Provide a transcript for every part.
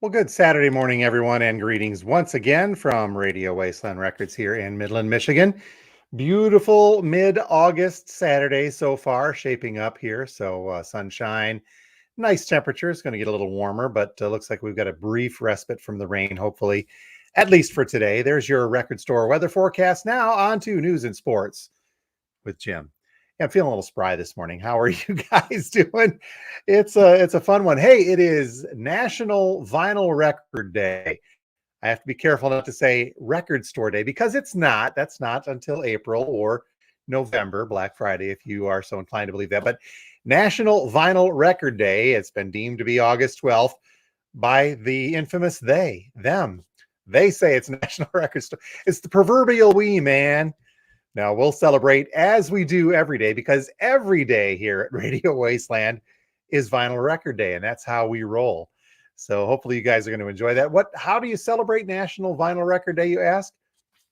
Well, good Saturday morning, everyone, and greetings once again from Radio Wasteland Records here in Midland, Michigan. Beautiful mid-August Saturday so far, shaping up here. So sunshine, nice temperature. It's going to get a little warmer, but looks like we've got a brief respite from the rain, hopefully, at least for today. There's your record store weather forecast. Now on to news and sports with Jim. Yeah, I'm feeling a little spry this morning. How are you guys doing? It's a fun one. Hey, it is National Vinyl Record Day. I have to be careful not to say record store day because it's not. That's not until April or November, Black Friday, if you are so inclined to believe that. But National Vinyl Record Day, it's been deemed to be August 12th by the infamous them. They say it's National Record Store. It's the proverbial we, man. Now, we'll celebrate as we do every day because every day here at Radio Wasteland is Vinyl Record Day, and that's how we roll. So hopefully you guys are going to enjoy that. How do you celebrate National Vinyl Record Day, you ask?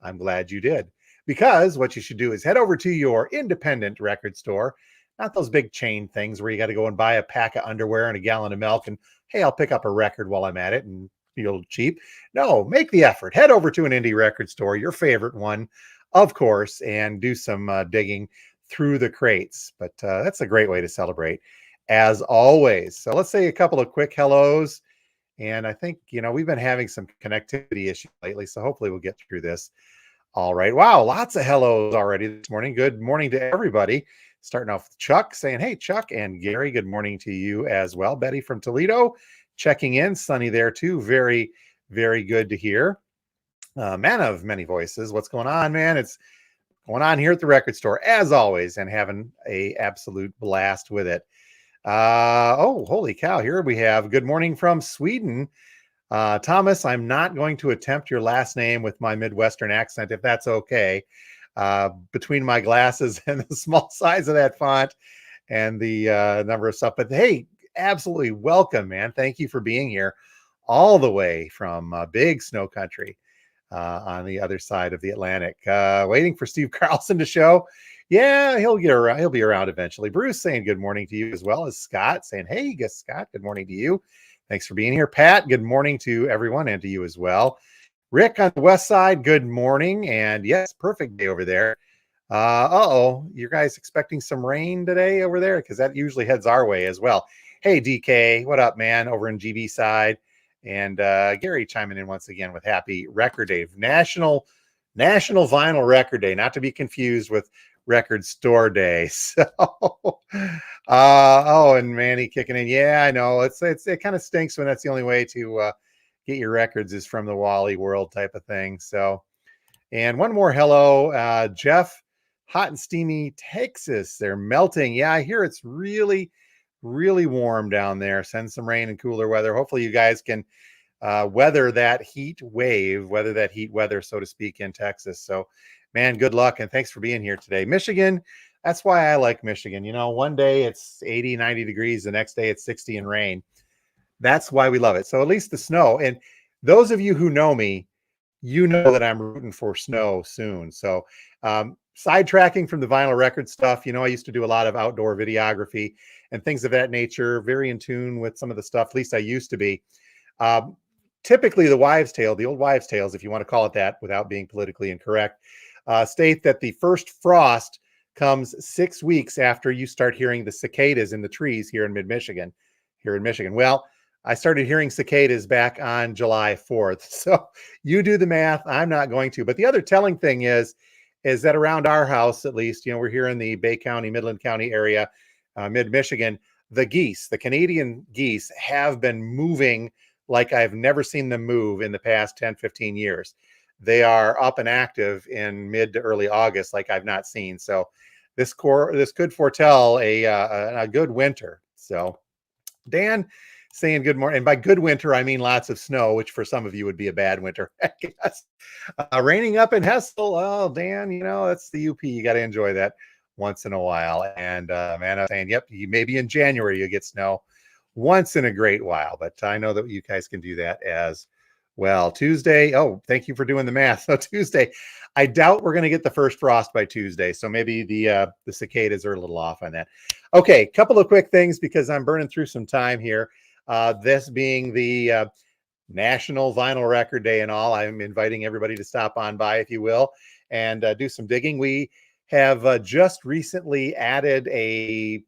I'm glad you did. Because what you should do is head over to your independent record store, not those big chain things where you got to go and buy a pack of underwear and a gallon of milk and, hey, I'll pick up a record while I'm at it and feel cheap. No, make the effort. Head over to an indie record store, your favorite one, of course, and do some digging through the crates. But that's a great way to celebrate, as always. So let's say a couple of quick hellos. And I think, we've been having some connectivity issues lately, so hopefully we'll get through this. All right. Wow, lots of hellos already this morning. Good morning to everybody. Starting off with Chuck saying, hey, Chuck, and Gary, good morning to you as well. Betty from Toledo checking in. Sunny there too. Very, very good to hear. Man of many voices. What's going on, man? It's going on here at the record store, as always, and having a absolute blast with it. Holy cow. Here we have good morning from Sweden. Thomas, I'm not going to attempt your last name with my Midwestern accent, if that's okay. Between my glasses and the small size of that font and the number of stuff. But hey, absolutely welcome, man. Thank you for being here all the way from big snow country on the other side of the Atlantic. Waiting for Steve Carlson to show. Yeah, he'll get around. He'll be around eventually. Bruce saying good morning to you, as well as Scott saying, hey, Scott, good morning to you. Thanks for being here. Pat, good morning to everyone and to you as well. Rick on the west side, good morning. And yes, perfect day over there. You guys expecting some rain today over there? Because that usually heads our way as well. Hey, DK, what up, man, over in GB side? And Gary chiming in once again with happy record day. National Vinyl Record Day, not to be confused with Record Store Day. So, and Manny kicking in. Yeah, I know. It kind of stinks when that's the only way to get your records is from the Wally World type of thing. So, and one more hello, Jeff, hot and steamy Texas. They're melting. Yeah, I hear it's really, really warm down there. Send some rain and cooler weather. Hopefully you guys can weather that heat weather, so to speak, in Texas. So, man, good luck. And thanks for being here today. Michigan, that's why I like Michigan. One day it's 80, 90 degrees. The next day it's 60 and rain. That's why we love it. So at least the snow. And those of you who know me, you know that I'm rooting for snow soon. So sidetracking from the vinyl record stuff, I used to do a lot of outdoor videography and things of that nature, very in tune with some of the stuff, at least I used to be. Typically the old wives' tales, if you want to call it that without being politically incorrect, state that the first frost comes 6 weeks after you start hearing the cicadas in the trees here in Michigan. Well, I started hearing cicadas back on July 4th. So you do the math. I'm not going to. But the other telling thing is that around our house, at least, we're here in the Bay County, Midland County area, mid-Michigan, the Canadian geese have been moving like I've never seen them move in the past 10, 15 years. They are up and active in mid to early August like I've not seen. So this could foretell a good winter. So Dan saying good morning. And by good winter, I mean lots of snow, which for some of you would be a bad winter, I guess. Raining up in Hessel. Oh, Dan, that's the UP. You got to enjoy that once in a while. And man, I'm saying, yep, maybe in January you get snow once in a great while. But I know that you guys can do that as well. Tuesday. Oh, thank you for doing the math. So Tuesday, I doubt we're going to get the first frost by Tuesday. So maybe the cicadas are a little off on that. Okay, couple of quick things because I'm burning through some time here. This being the National Vinyl Record Day and all. I'm inviting everybody to stop on by, if you will, and do some digging. We have just recently added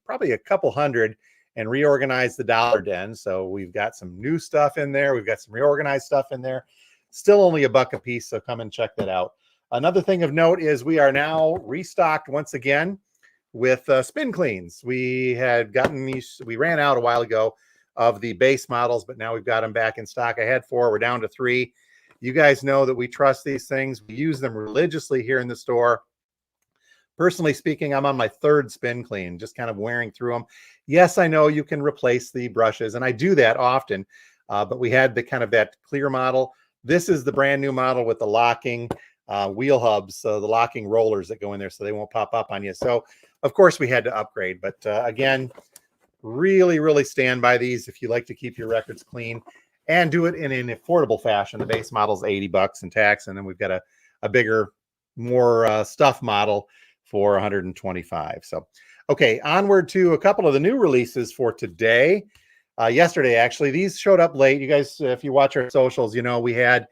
probably a couple hundred and reorganized the Dollar Den. So we've got some new stuff in there. We've got some reorganized stuff in there. Still only $1 a piece, so come and check that out. Another thing of note is we are now restocked once again with spin cleans. We had gotten these, we ran out a while ago of the base models, but now we've got them back in stock. I had 4, we're down to 3. You guys know that we trust these things. We use them religiously here in the store. Personally speaking, I'm on my 3rd spin clean, just kind of wearing through them. Yes, I know you can replace the brushes, and I do that often, but we had the kind of that clear model. This is the brand new model with the locking wheel hubs, so the locking rollers that go in there so they won't pop up on you. So, of course, we had to upgrade. But again, really, really stand by these if you like to keep your records clean and do it in an affordable fashion. The base model is $80 in tax, and then we've got a bigger, more stuff model for $125. So, okay, onward to a couple of the new releases for today. Yesterday, actually, these showed up late. You guys, if you watch our socials, you know we had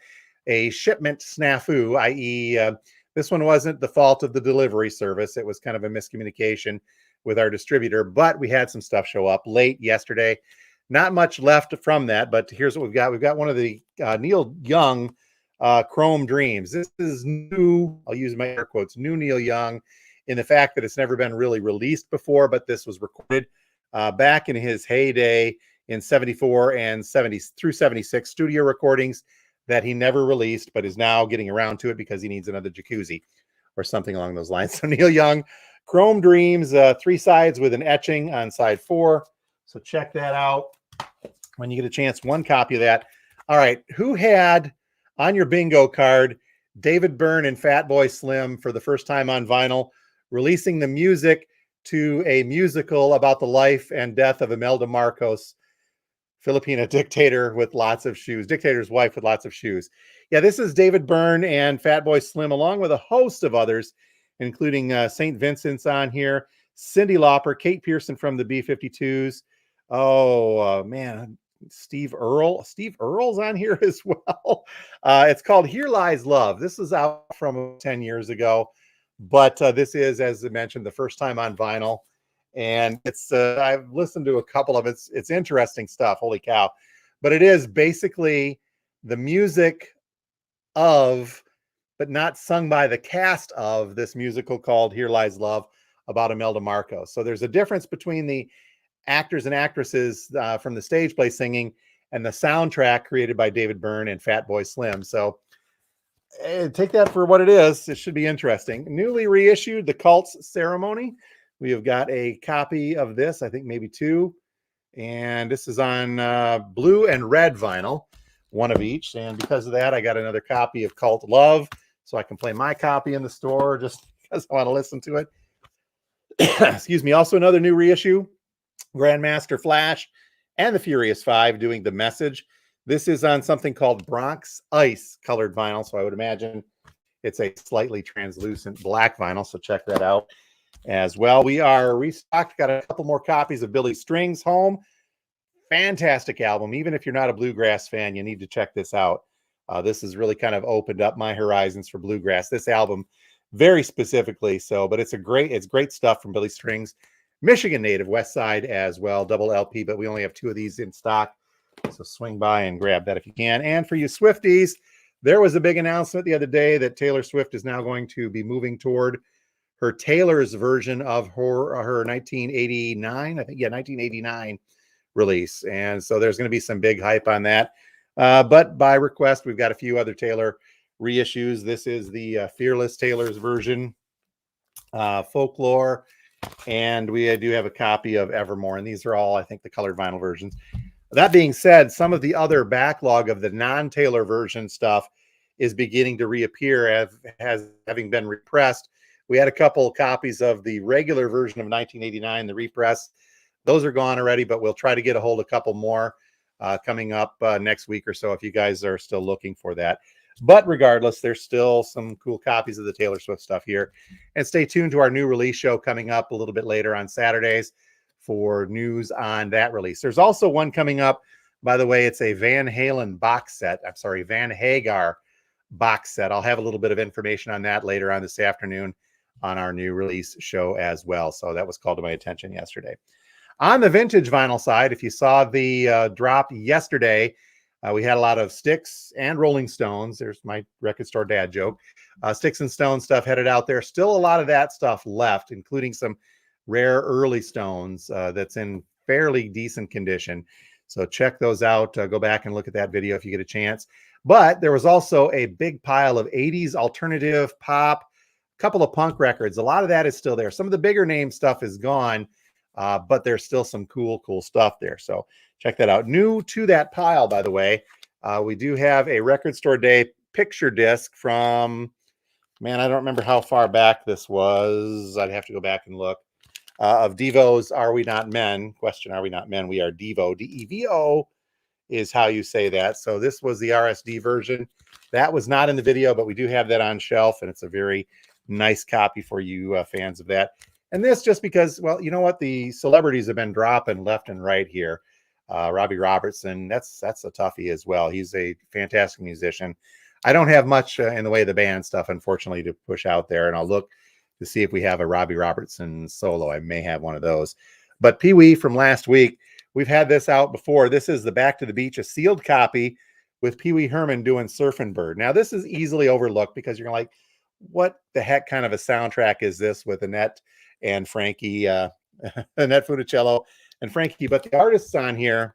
a shipment snafu, i.e., this one wasn't the fault of the delivery service. It was kind of a miscommunication with our distributor, but we had some stuff show up late yesterday. Not much left from that, but here's what we've got. We've got one of the Neil Young Chrome Dreams. This is new. I'll use my air quotes, new Neil Young, in the fact that it's never been really released before, but this was recorded back in his heyday in 74 and 70 through 76 studio recordings that he never released, but is now getting around to it because he needs another jacuzzi or something along those lines. So Neil Young, Chrome Dreams, 3 sides with an etching on side 4. So check that out when you get a chance. 1 copy of that. All right, who had on your bingo card David Byrne and Fatboy Slim for the first time on vinyl, releasing the music to a musical about the life and death of Imelda Marcos, Filipina dictator with lots of shoes, dictator's wife with lots of shoes. Yeah, this is David Byrne and Fatboy Slim, along with a host of others, including St. Vincent's on here, Cyndi Lauper, Kate Pearson from the B-52s. Oh, man, Steve Earle. Steve Earle's on here as well. It's called Here Lies Love. This is out from 10 years ago, but this is, as I mentioned, the first time on vinyl. And it's I've listened to a couple of it's interesting stuff. Holy cow. But it is basically the music of, but not sung by the cast of, this musical called Here Lies Love about Imelda Marcos. So there's a difference between the actors and actresses from the stage play singing and the soundtrack created by David Byrne and Fatboy Slim. So take that for what it is. It should be interesting. Newly reissued, The Cult's Ceremony. We have got a copy of this, I think maybe 2. And this is on blue and red vinyl, 1 of each. And because of that, I got another copy of Cult Love, so I can play my copy in the store just because I want to listen to it. Excuse me. Also another new reissue, Grandmaster Flash and the Furious 5 doing The Message. This is on something called Bronx Ice colored vinyl, so I would imagine it's a slightly translucent black vinyl, so check that out as well. We are restocked, got a couple more copies of Billy Strings Home. Fantastic album. Even if you're not a bluegrass fan, you need to check this out. This has really kind of opened up my horizons for bluegrass. This album very specifically. So, but it's great stuff from Billy Strings. Michigan native, West Side as well, double LP, but we only have 2 of these in stock. So swing by and grab that if you can. And for you Swifties, there was a big announcement the other day that Taylor Swift is now going to be moving toward her Taylor's version of her 1989, I think, yeah, 1989 release. And so there's going to be some big hype on that. But by request, we've got a few other Taylor reissues. This is the Fearless Taylor's version, Folklore, and we do have a copy of Evermore. And these are all, I think, the colored vinyl versions. That being said, some of the other backlog of the non-Taylor version stuff is beginning to reappear as having been repressed. We had a couple copies of the regular version of 1989, the repress. Those are gone already, but we'll try to get a hold of a couple more coming up next week or so if you guys are still looking for that. But regardless, there's still some cool copies of the Taylor Swift stuff here. And stay tuned to our new release show coming up a little bit later on Saturdays for news on that release. There's also one coming up By the way, it's a Van Halen box set. I'm sorry, Van Hagar box set. I'll have a little bit of information on that later on this afternoon on our new release show as well. So that was called to my attention yesterday. On the vintage vinyl side, if you saw the drop yesterday, we had a lot of Styx and Rolling Stones. There's my record store dad joke. Sticks and Stones stuff headed out there. Still a lot of that stuff left, including some rare early Stones that's in fairly decent condition. So check those out. Go back and look at that video if you get a chance. But there was also a big pile of 80s alternative pop, a couple of punk records. A lot of that is still there. Some of the bigger name stuff is gone, but there's still some cool stuff there. So check that out. New to that pile, by the way, we do have a Record Store Day picture disc from, man, I don't remember how far back this was. I'd have to go back and look. Of Devo's Are We Not Men? Question, are we not men? We are Devo. D-E-V-O is how you say that. So this was the RSD version. That was not in the video, but we do have that on shelf, and it's a very nice copy for you fans of that. And this just because, well, you know what? The celebrities have been dropping left and right here. Robbie Robertson, that's a toughie as well. He's a fantastic musician. I don't have much in the way of the band stuff, unfortunately, to push out there, and I'll look to see if we have a Robbie Robertson solo. I may have one of those. But Pee Wee from last week, we've had this out before. This is the Back to the Beach, a sealed copy with Pee Wee Herman doing Surfin' Bird. Now, this is easily overlooked because you're like, what the heck kind of a soundtrack is this with Annette and Frankie, Annette Funicello and Frankie? But the artists on here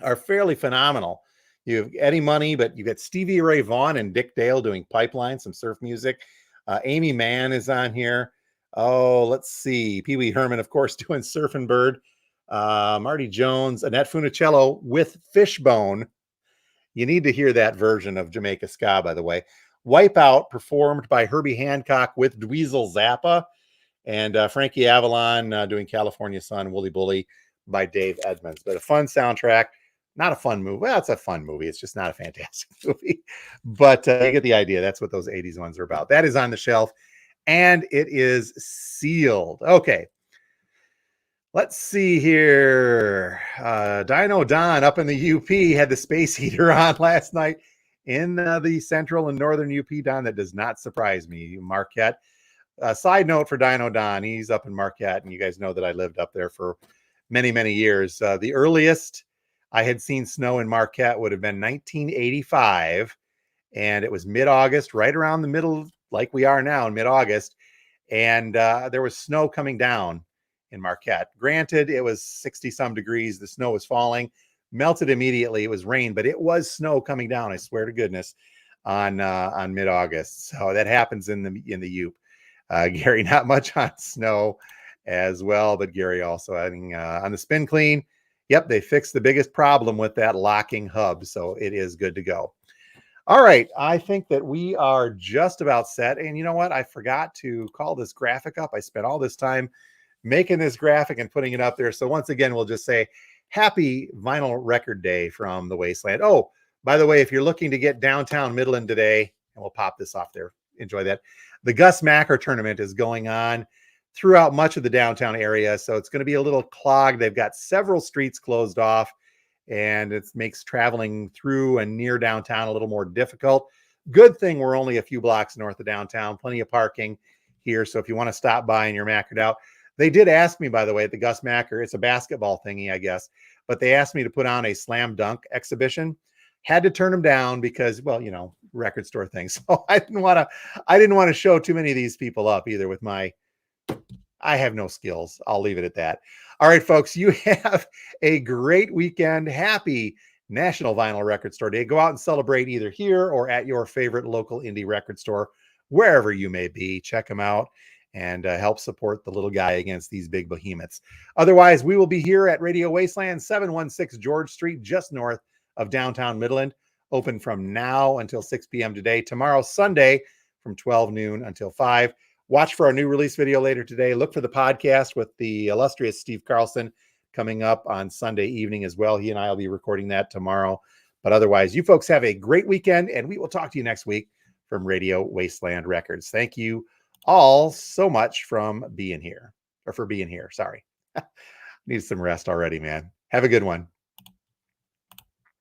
are fairly phenomenal. You have Eddie Money, but you got Stevie Ray Vaughan and Dick Dale doing Pipeline, some surf music. Amy Mann is on here. Oh, let's see. Pee Wee Herman, of course, doing Surfin' Bird. Marty Jones, Annette Funicello with Fishbone. You need to hear that version of Jamaica Ska, by the way. Wipeout, performed by Herbie Hancock with Dweezil Zappa. And Frankie Avalon doing California Sun, Wooly Bully by Dave Edmunds. But a fun soundtrack. Not a fun movie. Well, it's a fun movie. It's just not a fantastic movie. But you get the idea. That's what those 80s ones are about. That is on the shelf, and it is sealed. Okay. Let's see here. Dino Don up in the UP had the space heater on last night in the central and northern UP. Don, that does not surprise me. Marquette. Side note for Dino Don, he's up in Marquette, and you guys know that I lived up there for many, many years. The earliest I had seen snow in Marquette would have been 1985, and it was mid-August, right around the middle, like we are now in mid-August, and there was snow coming down in Marquette. Granted, it was 60-some degrees. The snow was falling, melted immediately. It was rain, but it was snow coming down, I swear to goodness, on mid-August. So that happens in the UP. Gary, not much on snow as well, but Gary also adding on the spin clean. Yep, they fixed the biggest problem with that locking hub, so it is good to go. All right, I think that we are just about set. And you know what? I forgot to call this graphic up. I spent all this time making this graphic and putting it up there. So once again, we'll just say happy Vinyl Record Day from the Wasteland. Oh, by the way, if you're looking to get downtown Midland today, and we'll pop this off there, enjoy that. The Gus Macker tournament is going on throughout much of the downtown area, so it's going to be a little clogged. They've got several streets closed off, and it makes traveling through and near downtown a little more difficult. Good thing we're only a few blocks north of downtown, plenty of parking here, so if you want to stop by and you're mackered out. They did ask me, by the way, at the Gus Macker, it's a basketball thingy, I guess, but they asked me to put on a slam dunk exhibition. Had to turn them down because, well, you know, record store things. So I didn't want to show too many of these people up either with my, I have no skills. I'll leave it at that. All right, folks, you have a great weekend. Happy National Vinyl Record Store Day. Go out and celebrate either here or at your favorite local indie record store, wherever you may be. Check them out and help support the little guy against these big behemoths. Otherwise, we will be here at Radio Wasteland, 716 George Street, just north of downtown Midland, open from now until 6 p.m. today. Tomorrow, Sunday, from 12 noon until 5. Watch for our new release video later today. Look for the podcast with the illustrious Steve Carlson coming up on Sunday evening as well. He and I will be recording that tomorrow. But otherwise, you folks have a great weekend, and we will talk to you next week from Radio Wasteland Records. Thank you all so much for being here. Sorry. Need some rest already, man. Have a good one.